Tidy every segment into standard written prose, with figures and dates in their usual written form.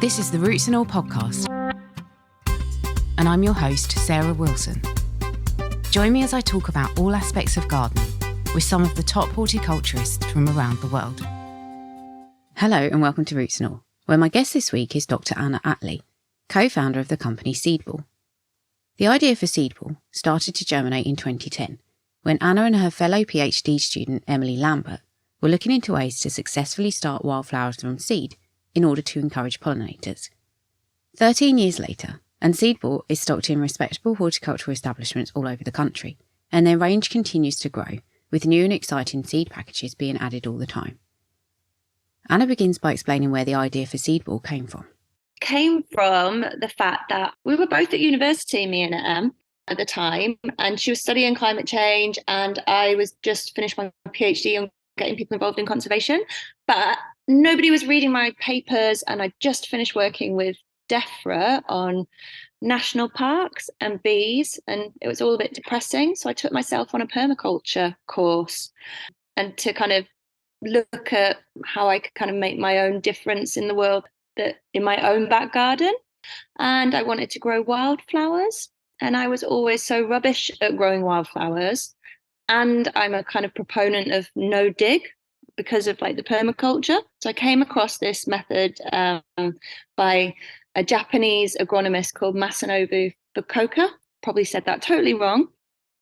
This is the Roots and All podcast, and I'm your host, Sarah Wilson. Join me as I talk about all aspects of gardening with some of the top horticulturists from around the world. Hello and welcome to Roots and All, where my guest this week is Dr Ana Attlee, co-founder of the company Seedball. The idea for Seedball started to germinate in 2010, when Anna and her fellow PhD student Emily Lambert were looking into ways to successfully start wildflowers from seed in order to encourage pollinators. 13 years later, and Seedball is stocked in respectable horticultural establishments all over the country, and their range continues to grow, with new and exciting seed packages being added all the time. Anna begins by explaining where the idea for Seedball came from. Came from the fact that we were both at university, me and Em, at the time, and she was studying climate change and I was just finished my PhD on getting people involved in conservation, but nobody was reading my papers, and I just finished working with DEFRA on national parks and bees, and it was all a bit depressing, so I took myself on a permaculture course and to kind of look at how I could kind of make my own difference in the world, that in my own back garden. And I wanted to grow wildflowers, and I was always so rubbish at growing wildflowers, and I'm a kind of proponent of no dig because of like the permaculture. So I came across this method by a Japanese agronomist called Masanobu Fukuoka. Probably said that totally wrong.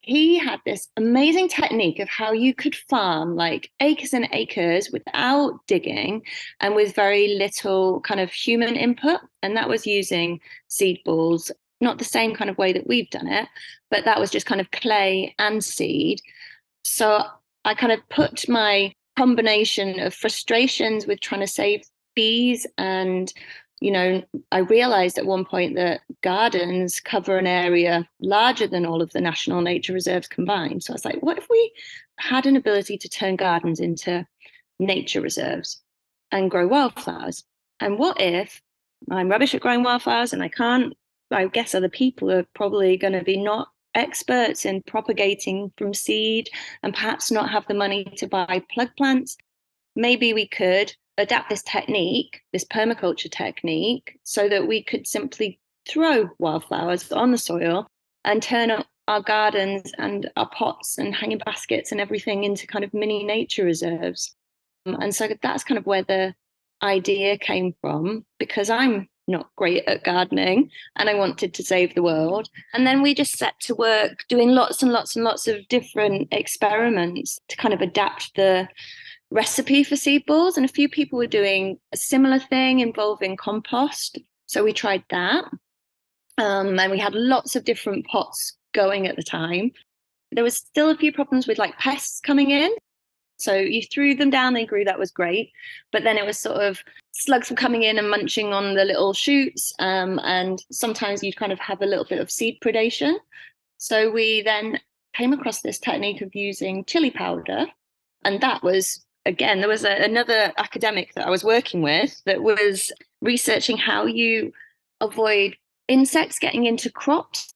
He had this amazing technique of how you could farm like acres and acres without digging and with very little kind of human input. And that was using seed balls, not the same kind of way that we've done it, but that was just kind of clay and seed. So I kind of put my combination of frustrations with trying to save bees, and I realized at one point that gardens cover an area larger than all of the national nature reserves combined. So I was like, what if we had an ability to turn gardens into nature reserves and grow wildflowers? And what if I'm rubbish at growing wildflowers and I guess other people are probably going to be not experts in propagating from seed and perhaps not have the money to buy plug plants. Maybe we could adapt this technique, this permaculture technique, so that we could simply throw wildflowers on the soil and turn up our gardens and our pots and hanging baskets and everything into kind of mini nature reserves. And so that's kind of where the idea came from, because I'm not great at gardening and I wanted to save the world. And then we just set to work doing lots and lots and lots of different experiments to kind of adapt the recipe for seed balls. And a few people were doing a similar thing involving compost. So we tried that. And we had lots of different pots going at the time. There was still a few problems with like pests coming in. So you threw them down, they grew, that was great. But then it was sort of slugs were coming in and munching on the little shoots. And sometimes you'd kind of have a little bit of seed predation. So we then came across this technique of using chili powder. And that was, again, there was another academic that I was working with that was researching how you avoid insects getting into crops.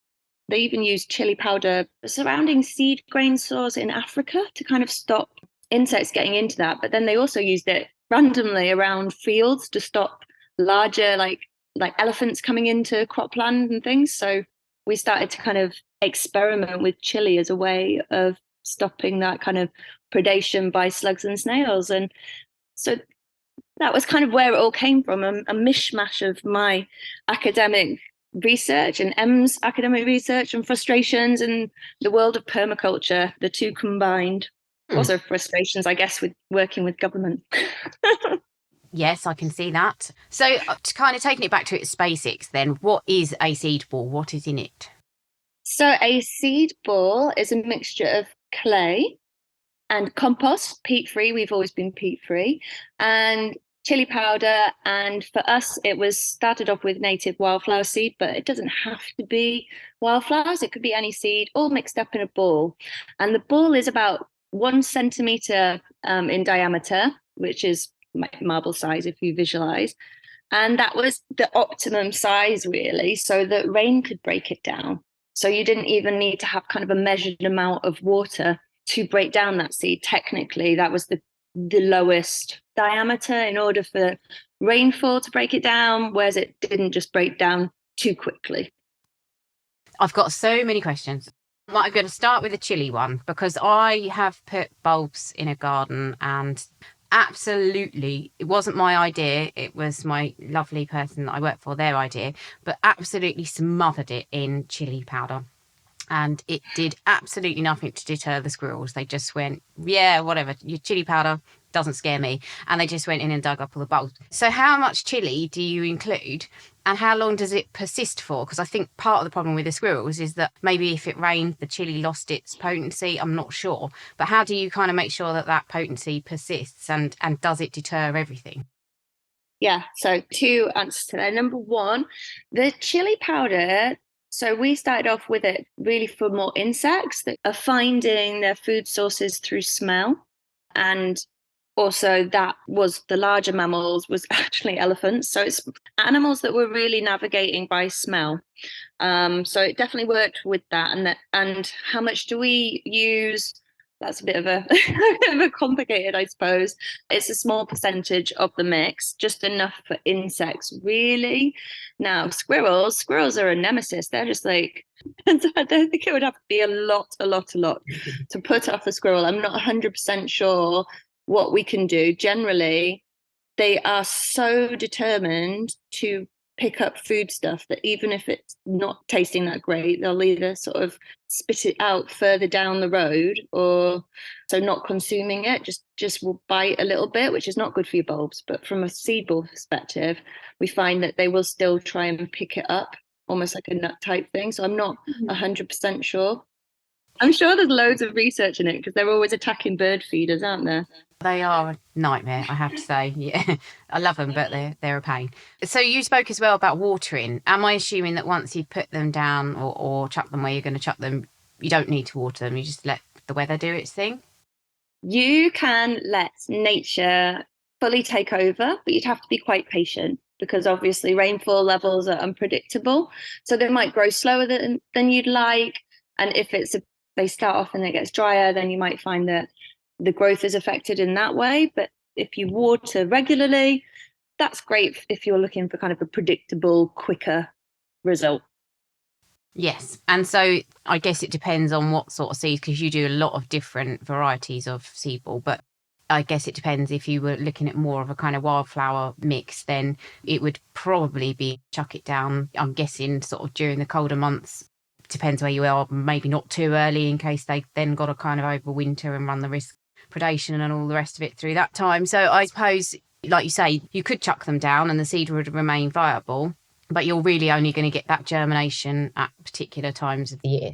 They even used chili powder surrounding seed grain stores in Africa to kind of stop insects getting into that. But then they also used it randomly around fields to stop larger like elephants coming into cropland and things. So we started to kind of experiment with chili as a way of stopping that kind of predation by slugs and snails. And so that was kind of where it all came from, a mishmash of my academic research and Em's academic research and frustrations and the world of permaculture, the two combined. Also frustrations, I guess, with working with government. Yes, I can see that. So to kind of taking it back to its basics then, what is a seed ball? What is in it? So a seed ball is a mixture of clay and compost, peat-free. We've always been peat-free, and chili powder. And for us, it was started off with native wildflower seed, but it doesn't have to be wildflowers. It could be any seed, all mixed up in a ball. And the ball is about 1 centimeter in diameter, which is marble size if you visualize. And that was the optimum size, really, so that rain could break it down. So you didn't even need to have kind of a measured amount of water to break down that seed. Technically, that was the lowest diameter in order for rainfall to break it down, whereas it didn't just break down too quickly. I've got so many questions. I'm going to start with the chili one, because I have put bulbs in a garden and absolutely, it wasn't my idea. It was my lovely person that I work for, their idea, but absolutely smothered it in chili powder. And it did absolutely nothing to deter the squirrels. They just went, yeah, whatever, your chili powder doesn't scare me. And they just went in and dug up all the bulbs. So how much chili do you include? And how long does it persist for? Because I think part of the problem with the squirrels is that maybe if it rained, the chili lost its potency. I'm not sure. But how do you kind of make sure that that potency persists, and does it deter everything? Yeah, so 2 answers to that. Number 1, the chili powder. So we started off with it really for more insects that are finding their food sources through smell. And also that was the larger mammals was actually elephants. So it's animals that were really navigating by smell. So it definitely worked with that. And how much do we use? That's a bit of a, a bit of a complicated, I suppose. It's a small percentage of the mix, just enough for insects, really. Now, squirrels are a nemesis. They're just like, I don't think it would have to be a lot to put off a squirrel. I'm not 100% sure what we can do. Generally, they are so determined to pick up food stuff that even if it's not tasting that great, they'll either sort of spit it out further down the road, or so not consuming it, just will bite a little bit, which is not good for your bulbs. But from a seedball perspective, we find that they will still try and pick it up, almost like a nut type thing. So I'm not 100% sure. I'm sure there's loads of research in it because they're always attacking bird feeders, aren't there? They are a nightmare, I have to say. Yeah, I love them, but they're a pain. So you spoke as well about watering. Am I assuming that once you put them down or chuck them where you're going to chuck them, you don't need to water them? You just let the weather do its thing? You can let nature fully take over, but you'd have to be quite patient because obviously rainfall levels are unpredictable. So they might grow slower than you'd like. And if they start off and it gets drier, then you might find that the growth is affected in that way. But if you water regularly, that's great if you're looking for kind of a predictable, quicker result. Yes. And so I guess it depends on what sort of seeds, because you do a lot of different varieties of seedball. But I guess it depends. If you were looking at more of a kind of wildflower mix, then it would probably be chuck it down, I'm guessing, sort of during the colder months. Depends where you are, maybe not too early in case they then got to kind of overwinter and run the risk predation and all the rest of it through that time. So I suppose, like you say, you could chuck them down and the seed would remain viable, but you're really only going to get that germination at particular times of the year.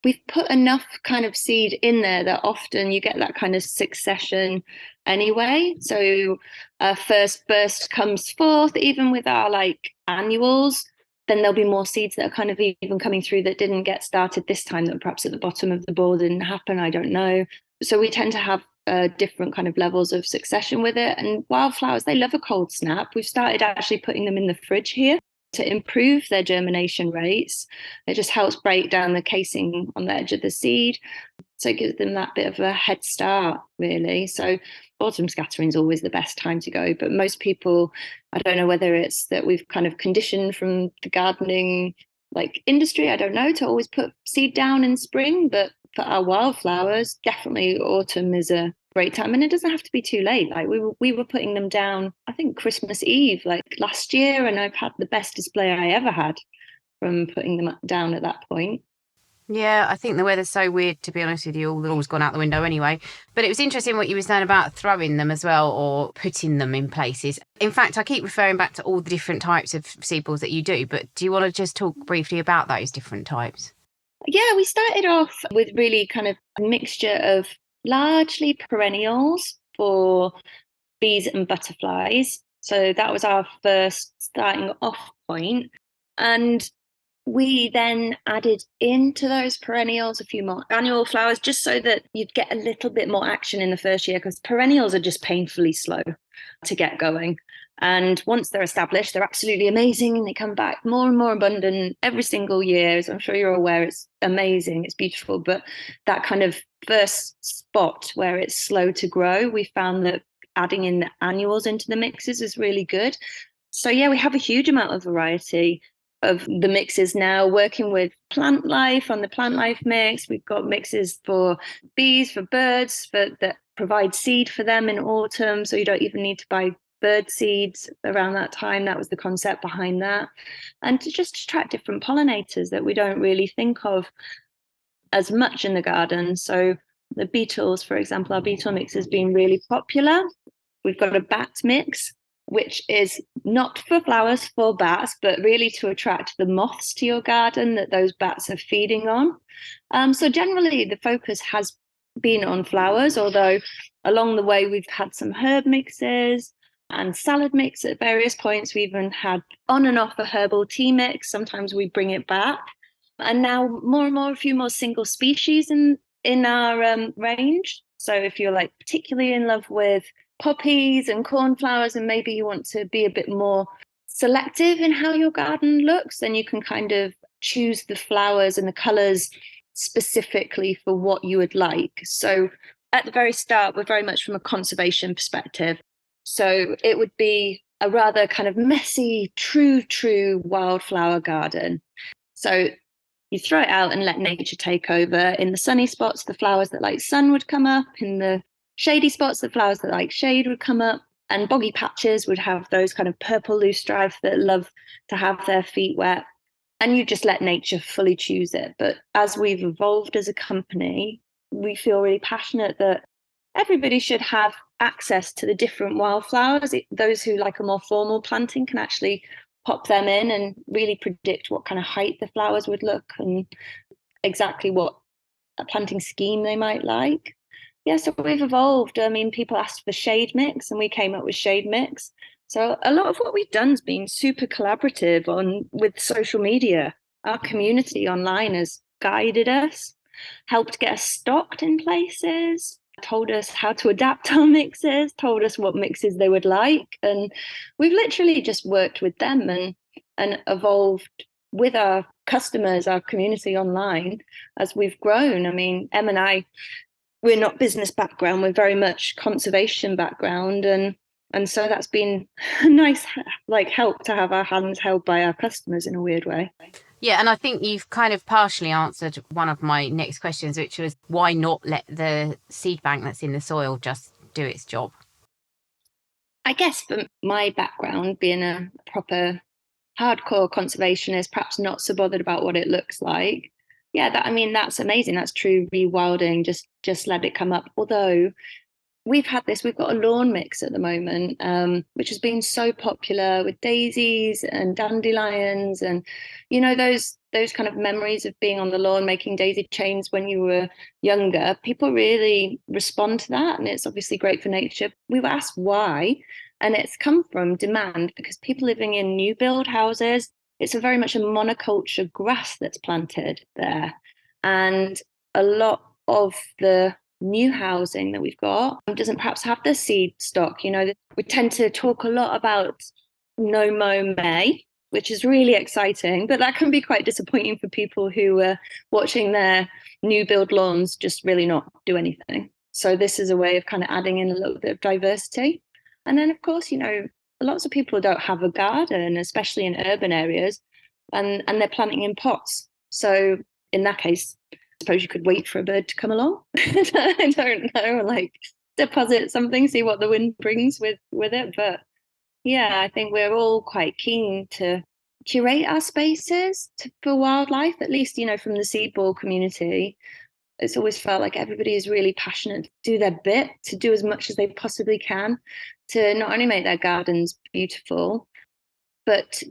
We've put enough kind of seed in there that often you get that kind of succession anyway. So first burst comes forth, even with our like annuals, then there'll be more seeds that are kind of even coming through that didn't get started this time, that perhaps at the bottom of the board didn't happen. I don't know. So we tend to have different kind of levels of succession with it. And wildflowers, they love a cold snap. We've started actually putting them in the fridge here to improve their germination rates. It just helps break down the casing on the edge of the seed. So it gives them that bit of a head start, really. So autumn scattering is always the best time to go. But most people, I don't know whether it's that we've kind of conditioned from the gardening like industry, I don't know, to always put seed down in spring. But for our wildflowers, definitely autumn is a great time, and it doesn't have to be too late. Like we were putting them down, I think Christmas Eve like last year, and I've had the best display I ever had from putting them down at that point. Yeah, I think the weather's so weird, to be honest with you. All the rules gone out the window anyway. But it was interesting what you were saying about throwing them as well, or putting them in places. In fact, I keep referring back to all the different types of seedballs that you do, but do you want to just talk briefly about those different types? Yeah, we started off with really kind of a mixture of largely perennials for bees and butterflies. So that was our first starting off point. And we then added into those perennials a few more annual flowers, just so that you'd get a little bit more action in the first year, because perennials are just painfully slow to get going. And once they're established, they're absolutely amazing. And they come back more and more abundant every single year. As I'm sure you're aware, it's amazing, it's beautiful. But that kind of first spot where it's slow to grow, we found that adding in the annuals into the mixes is really good. So yeah, we have a huge amount of variety of the mixes now, working with plant life on the plant life mix. We've got mixes for bees, for birds, that provide seed for them in autumn. So you don't even need to buy bird seeds around that time. That was the concept behind that. And to just attract different pollinators that we don't really think of as much in the garden. So the beetles, for example, our beetle mix has been really popular. We've got a bat mix, which is not for flowers, for bats, but really to attract the moths to your garden that those bats are feeding on. So generally the focus has been on flowers, although along the way we've had some herb mixes and salad mix at various points. We even had on and off a herbal tea mix. Sometimes we bring it back. And now more and more, a few more single species in our range. So if you're like particularly in love with poppies and cornflowers, and maybe you want to be a bit more selective in how your garden looks, then you can kind of choose the flowers and the colors specifically for what you would like. So at the very start, we're very much from a conservation perspective. So it would be a rather kind of messy, true wildflower garden. So you throw it out and let nature take over. In the sunny spots, the flowers that like sun would come up. In the shady spots, the flowers that like shade would come up. And boggy patches would have those kind of purple loosestrife that love to have their feet wet. And you just let nature fully choose it. But as we've evolved as a company, we feel really passionate that everybody should have access to the different wildflowers. Those who like a more formal planting can actually pop them in and really predict what kind of height the flowers would look and exactly what a planting scheme they might like. Yeah, so we've evolved. I mean, people asked for shade mix and we came up with shade mix. So a lot of what we've done has been super collaborative with social media. Our community online has guided us, helped get us stocked in places, told us how to adapt our mixes, told us what mixes they would like. And we've literally just worked with them and evolved with our customers, our community online as we've grown. I mean, Em and I, we're not business background, we're very much conservation background. And so that's been a nice help to have our hands held by our customers in a weird way. Yeah, and I think you've kind of partially answered one of my next questions, which was why not let the seed bank that's in the soil just do its job? I guess for my background, being a proper hardcore conservationist, perhaps not so bothered about what it looks like. Yeah, that's amazing. That's true rewilding. Just let it come up. Although we've got a lawn mix at the moment, which has been so popular with daisies and dandelions, and those kind of memories of being on the lawn making daisy chains when you were younger. People really respond to that, and it's obviously great for nature. We were asked why, and it's come from demand because people living in new build houses, it's a very much a monoculture grass that's planted there, and a lot of the new housing that we've got doesn't perhaps have the seed stock. We tend to talk a lot about no mow May, which is really exciting, but that can be quite disappointing for people who are watching their new build lawns just really not do anything. So this is a way of kind of adding in a little bit of diversity. And then of course, lots of people don't have a garden, especially in urban areas, and they're planting in pots. So in that case, I suppose you could wait for a bird to come along. I don't know, deposit something, see what the wind brings with it. But yeah, I think we're all quite keen to curate our spaces for wildlife, at least, from the Seedball community. It's always felt like everybody is really passionate to do their bit, to do as much as they possibly can, to not only make their gardens beautiful, but,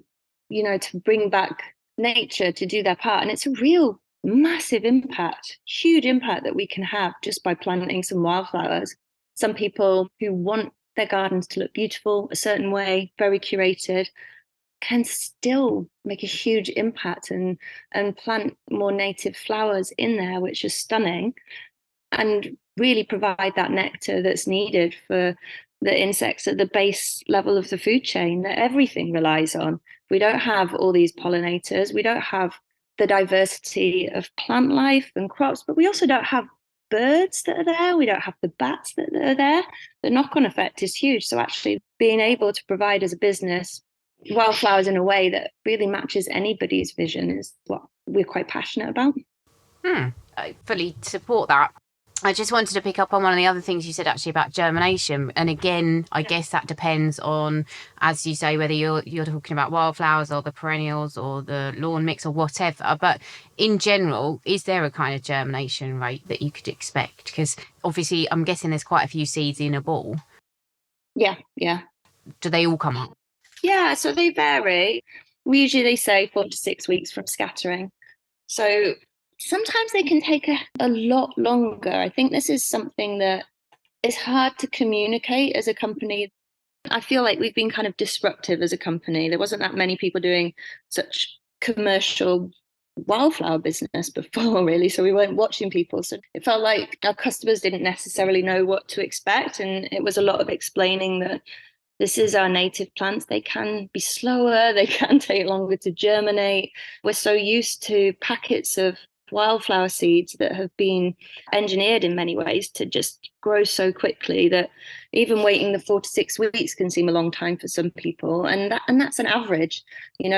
to bring back nature to do their part. And it's a real massive impact, huge impact that we can have just by planting some wildflowers. Some people who want their gardens to look beautiful a certain way, very curated, can still make a huge impact and plant more native flowers in there, which is stunning, and really provide that nectar that's needed for the insects at the base level of the food chain that everything relies on. We don't have all these pollinators, we don't have the diversity of plant life and crops, but we also don't have birds that are there. We don't have the bats that are there. The knock-on effect is huge. So actually being able to provide as a business wildflowers in a way that really matches anybody's vision is what we're quite passionate about. I fully support that. I just wanted to pick up on one of the other things you said actually about germination. And again, I guess that depends on, as you say, whether you're talking about wildflowers or the perennials or the lawn mix or whatever. But in general, is there a kind of germination rate that you could expect? Because obviously, I'm guessing there's quite a few seeds in a ball. Yeah. Do they all come up? Yeah, so they vary. We usually say 4 to 6 weeks from scattering. So sometimes they can take a lot longer. I think this is something that is hard to communicate as a company. I feel like we've been kind of disruptive as a company. There wasn't that many people doing such commercial wildflower business before, really. So we weren't watching people. So it felt like our customers didn't necessarily know what to expect. And it was a lot of explaining that this is our native plants. They can be slower. They can take longer to germinate. We're so used to packets of wildflower seeds that have been engineered in many ways to just grow so quickly that even waiting the 4 to 6 weeks can seem a long time for some people. And that's an average,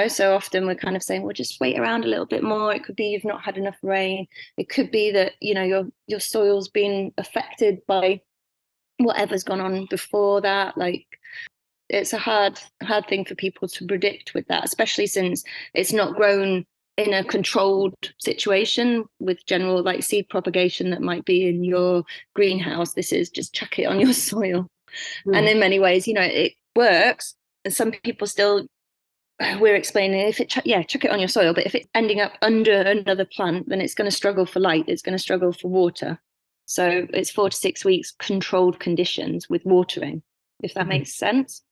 so often we're kind of saying, well, just wait around a little bit more. It could be you've not had enough rain. It could be that, your soil's been affected by whatever's gone on before that. Like, it's a hard thing for people to predict with that, especially since it's not grown in a controlled situation with general like seed propagation that might be in your greenhouse. This is just chuck it on your soil. And in many ways, it works. And some people still, we're explaining, if it chuck it on your soil, but if it's ending up under another plant, then it's going to struggle for light, it's going to struggle for water. So it's 4 to 6 weeks controlled conditions with watering, if that makes sense.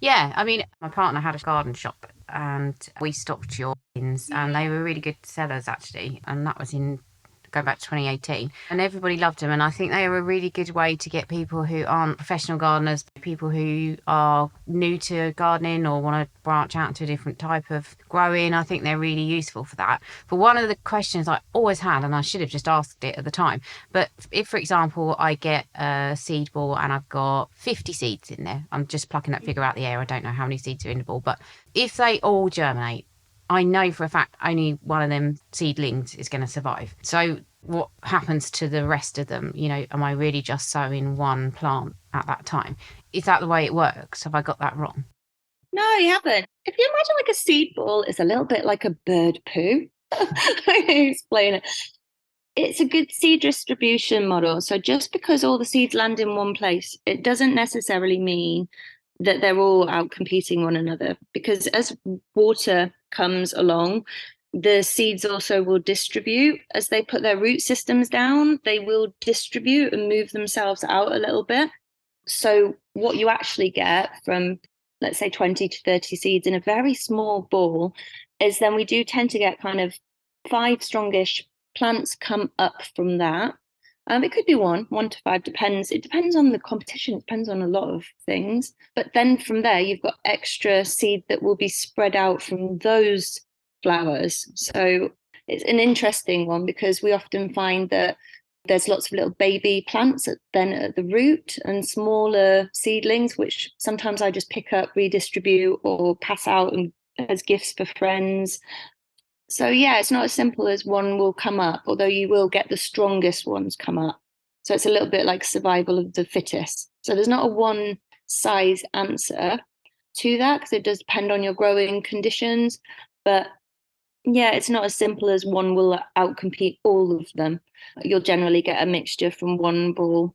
Yeah, I mean, my partner had a garden shop and we stocked your bins and they were really good sellers actually. And that was going back to 2018. And everybody loved them. And I think they are a really good way to get people who aren't professional gardeners, people who are new to gardening or want to branch out to a different type of growing. I think they're really useful for that. But one of the questions I always had, and I should have just asked it at the time, but if, for example, I get a seed ball and I've got 50 seeds in there, I'm just plucking that figure out the air. I don't know how many seeds are in the ball, but if they all germinate, I know for a fact only one of them seedlings is going to survive. So what happens to the rest of them? Am I really just sowing one plant at that time? Is that the way it works? Have I got that wrong? No, you haven't. If you imagine like a seed ball is a little bit like a bird poo. I can explain it. It's a good seed distribution model. So just because all the seeds land in one place, it doesn't necessarily mean that they're all out competing one another, because as water comes along, the seeds also will distribute. As they put their root systems down, they will distribute and move themselves out a little bit. So what you actually get from, let's say, 20 to 30 seeds in a very small ball is then we do tend to get kind of 5 strongish plants come up from that. It could be 1 to 5, depends. It depends on the competition. It depends on a lot of things. But then from there, you've got extra seed that will be spread out from those flowers. So it's an interesting one because we often find that there's lots of little baby plants at the root and smaller seedlings, which sometimes I just pick up, redistribute, or pass out as gifts for friends. So yeah, it's not as simple as one will come up, although you will get the strongest ones come up. So it's a little bit like survival of the fittest. So there's not a one size answer to that because it does depend on your growing conditions. But yeah, it's not as simple as one will outcompete all of them. You'll generally get a mixture from one ball.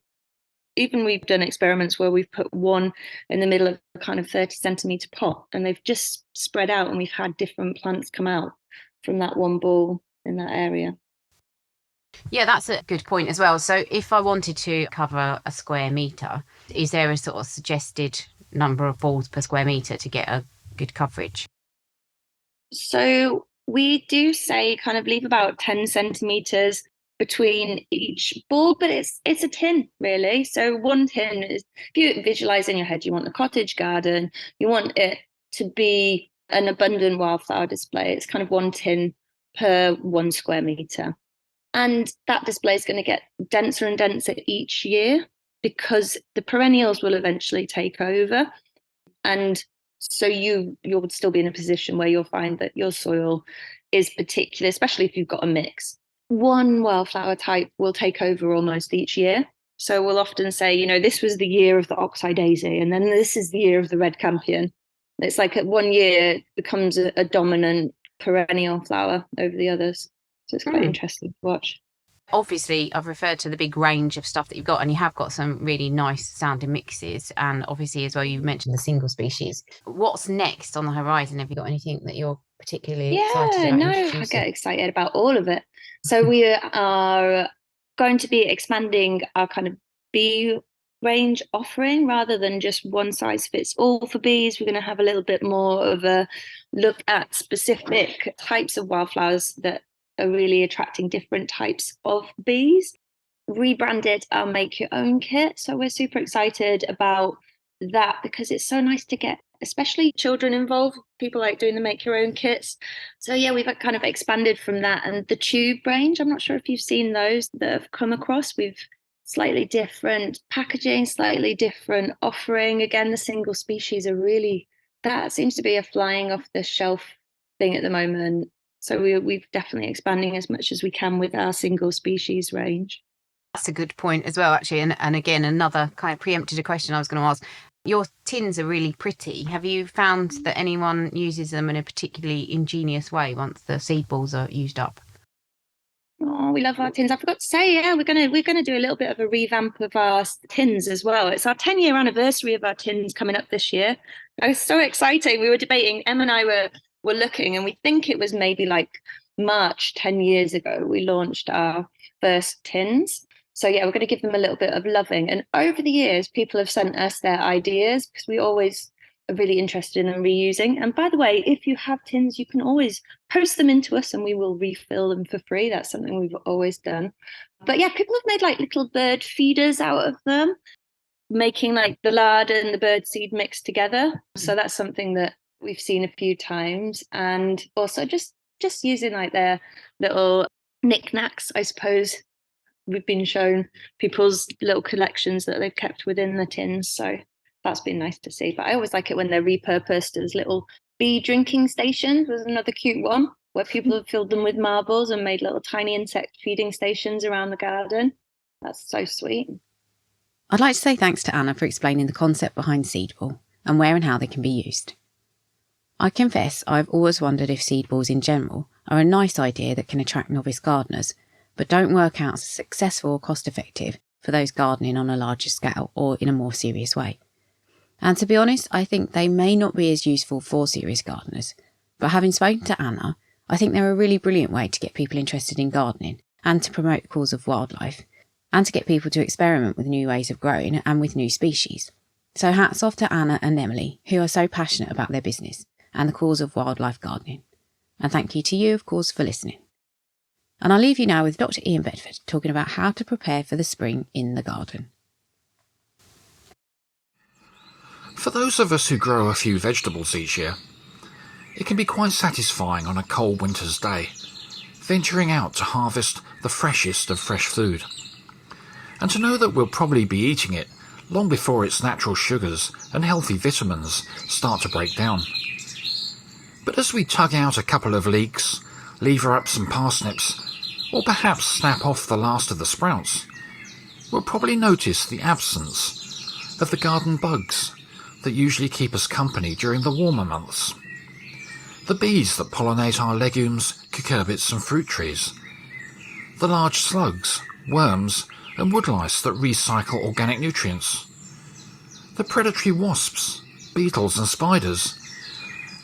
Even we've done experiments where we've put one in the middle of a kind of 30 centimetre pot and they've just spread out and we've had different plants come out from that one ball in that area. Yeah, that's a good point as well. So if I wanted to cover a square metre, is there a sort of suggested number of balls per square metre to get a good coverage? So we do say kind of leave about 10 centimetres between each ball, but it's a tin really. So one tin is, if you visualise in your head, you want a cottage garden, you want it to be an abundant wildflower display. It's kind of one tin per 1 square metre. And that display is going to get denser and denser each year because the perennials will eventually take over. And so you'll still be in a position where you'll find that your soil is particular, especially if you've got a mix. One wildflower type will take over almost each year. So we'll often say, this was the year of the oxeye daisy, and then this is the year of the red campion. It's like at 1 year it becomes a dominant perennial flower over the others. So it's quite interesting to watch. Obviously, I've referred to the big range of stuff that you've got, and you have got some really nice sounding mixes. And obviously, as well, you mentioned the single species. What's next on the horizon? Have you got anything that you're particularly excited about introducing? I get excited about all of it. So we are going to be expanding our kind of bee range offering rather than just one size fits all for bees. We're going to have a little bit more of a look at specific types of wildflowers that are really attracting different types of bees. Rebranded our Make Your Own kit. So we're super excited about that because it's so nice to get especially children involved. People like doing the Make Your Own kits. So yeah, we've kind of expanded from that. And the tube range, I'm not sure if you've seen those that have come across. We've slightly different packaging, slightly different offering. Again, the single species are really, that seems to be a flying off the shelf thing at the moment. So we've definitely expanding as much as we can with our single species range. That's a good point as well, actually. And again, another kind of preempted a question I was going to ask. Your tins are really pretty. Have you found that anyone uses them in a particularly ingenious way once the seed balls are used up? Oh, we love our tins. I forgot to say, yeah, we're gonna do a little bit of a revamp of our tins as well. It's our 10-year anniversary of our tins coming up this year. It was so exciting. We were debating, Em and I were looking, and we think it was maybe like March 10 years ago we launched our first tins. So yeah, we're going to give them a little bit of loving. And over the years, people have sent us their ideas because we always are really interested in reusing. And by the way, if you have tins, you can always post them into us and we will refill them for free. That's something we've always done. But yeah, people have made like little bird feeders out of them, making like the lard and the bird seed mixed together. So that's something that we've seen a few times. And also just using like their little knickknacks, I suppose. We've been shown people's little collections that they've kept within the tins. So that's been nice to see. But I always like it when they're repurposed as little bee drinking stations. There's another cute one where people have filled them with marbles and made little tiny insect feeding stations around the garden. That's so sweet. I'd like to say thanks to Anna for explaining the concept behind Seedball and where and how they can be used. I confess I've always wondered if Seedballs in general are a nice idea that can attract novice gardeners, but don't work out as successful or cost-effective for those gardening on a larger scale or in a more serious way. And to be honest, I think they may not be as useful for serious gardeners, but having spoken to Anna, I think they're a really brilliant way to get people interested in gardening and to promote the cause of wildlife, and to get people to experiment with new ways of growing and with new species. So hats off to Anna and Emily, who are so passionate about their business and the cause of wildlife gardening. And thank you to you, of course, for listening. And I'll leave you now with Dr Ian Bedford talking about how to prepare for the spring in the garden. For those of us who grow a few vegetables each year, it can be quite satisfying on a cold winter's day, venturing out to harvest the freshest of fresh food, and to know that we'll probably be eating it long before its natural sugars and healthy vitamins start to break down. But as we tug out a couple of leeks, lever up some parsnips, or perhaps snap off the last of the sprouts, we'll probably notice the absence of the garden bugs that usually keep us company during the warmer months. The bees that pollinate our legumes, cucurbits and fruit trees. The large slugs, worms and woodlice that recycle organic nutrients. The predatory wasps, beetles and spiders.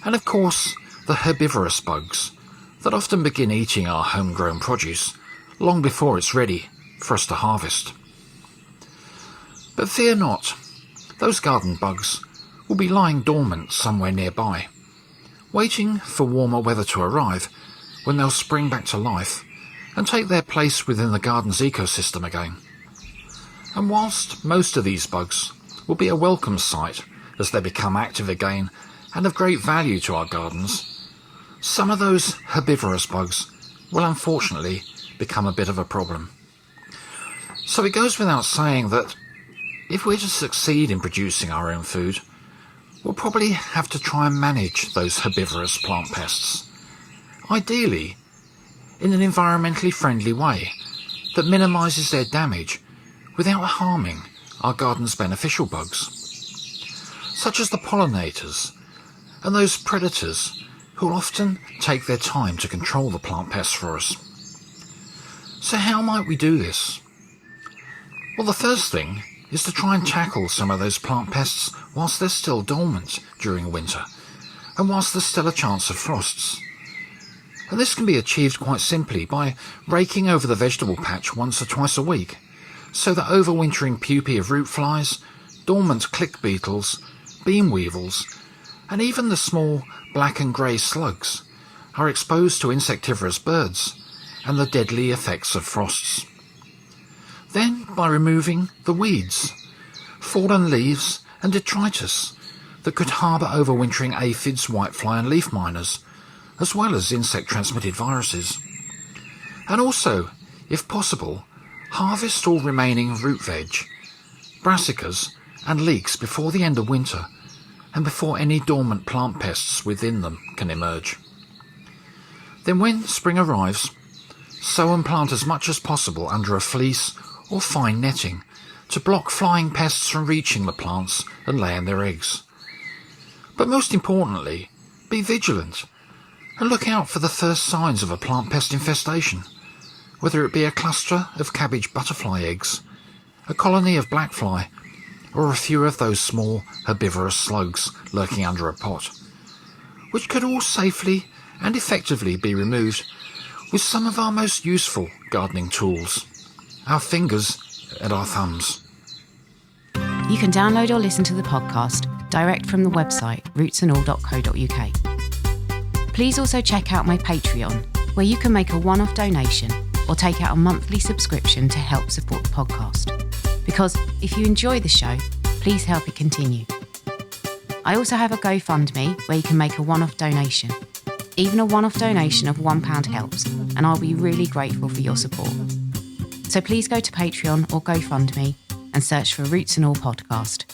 And of course, the herbivorous bugs that often begin eating our homegrown produce long before it's ready for us to harvest. But fear not, those garden bugs will be lying dormant somewhere nearby, waiting for warmer weather to arrive when they'll spring back to life and take their place within the garden's ecosystem again. And whilst most of these bugs will be a welcome sight as they become active again and of great value to our gardens, some of those herbivorous bugs will unfortunately become a bit of a problem. So it goes without saying that if we're to succeed in producing our own food, we'll probably have to try and manage those herbivorous plant pests, ideally in an environmentally friendly way that minimises their damage without harming our garden's beneficial bugs, such as the pollinators and those predators who will often take their time to control the plant pests for us. So how might we do this? Well, the first thing is to try and tackle some of those plant pests whilst they're still dormant during winter and whilst there's still a chance of frosts. And this can be achieved quite simply by raking over the vegetable patch once or twice a week, so that overwintering pupae of root flies, dormant click beetles, bean weevils, and even the small black and grey slugs are exposed to insectivorous birds and the deadly effects of frosts. Then by removing the weeds, fallen leaves and detritus that could harbour overwintering aphids, whitefly and leaf miners, as well as insect-transmitted viruses. And also, if possible, harvest all remaining root veg, brassicas and leeks before the end of winter and before any dormant plant pests within them can emerge. Then when spring arrives, sow and plant as much as possible under a fleece or fine netting to block flying pests from reaching the plants and laying their eggs. But most importantly, be vigilant and look out for the first signs of a plant pest infestation, whether it be a cluster of cabbage butterfly eggs, a colony of blackfly, or a few of those small herbivorous slugs lurking under a pot, which could all safely and effectively be removed with some of our most useful gardening tools, our fingers and our thumbs. You can download or listen to the podcast direct from the website rootsandall.co.uk. Please also check out my Patreon, where you can make a one-off donation or take out a monthly subscription to help support the podcast. Because if you enjoy the show, please help it continue. I also have a GoFundMe where you can make a one-off donation. Even a one-off donation of £1 helps, and I'll be really grateful for your support. So please go to Patreon or GoFundMe and search for Roots and All Podcast.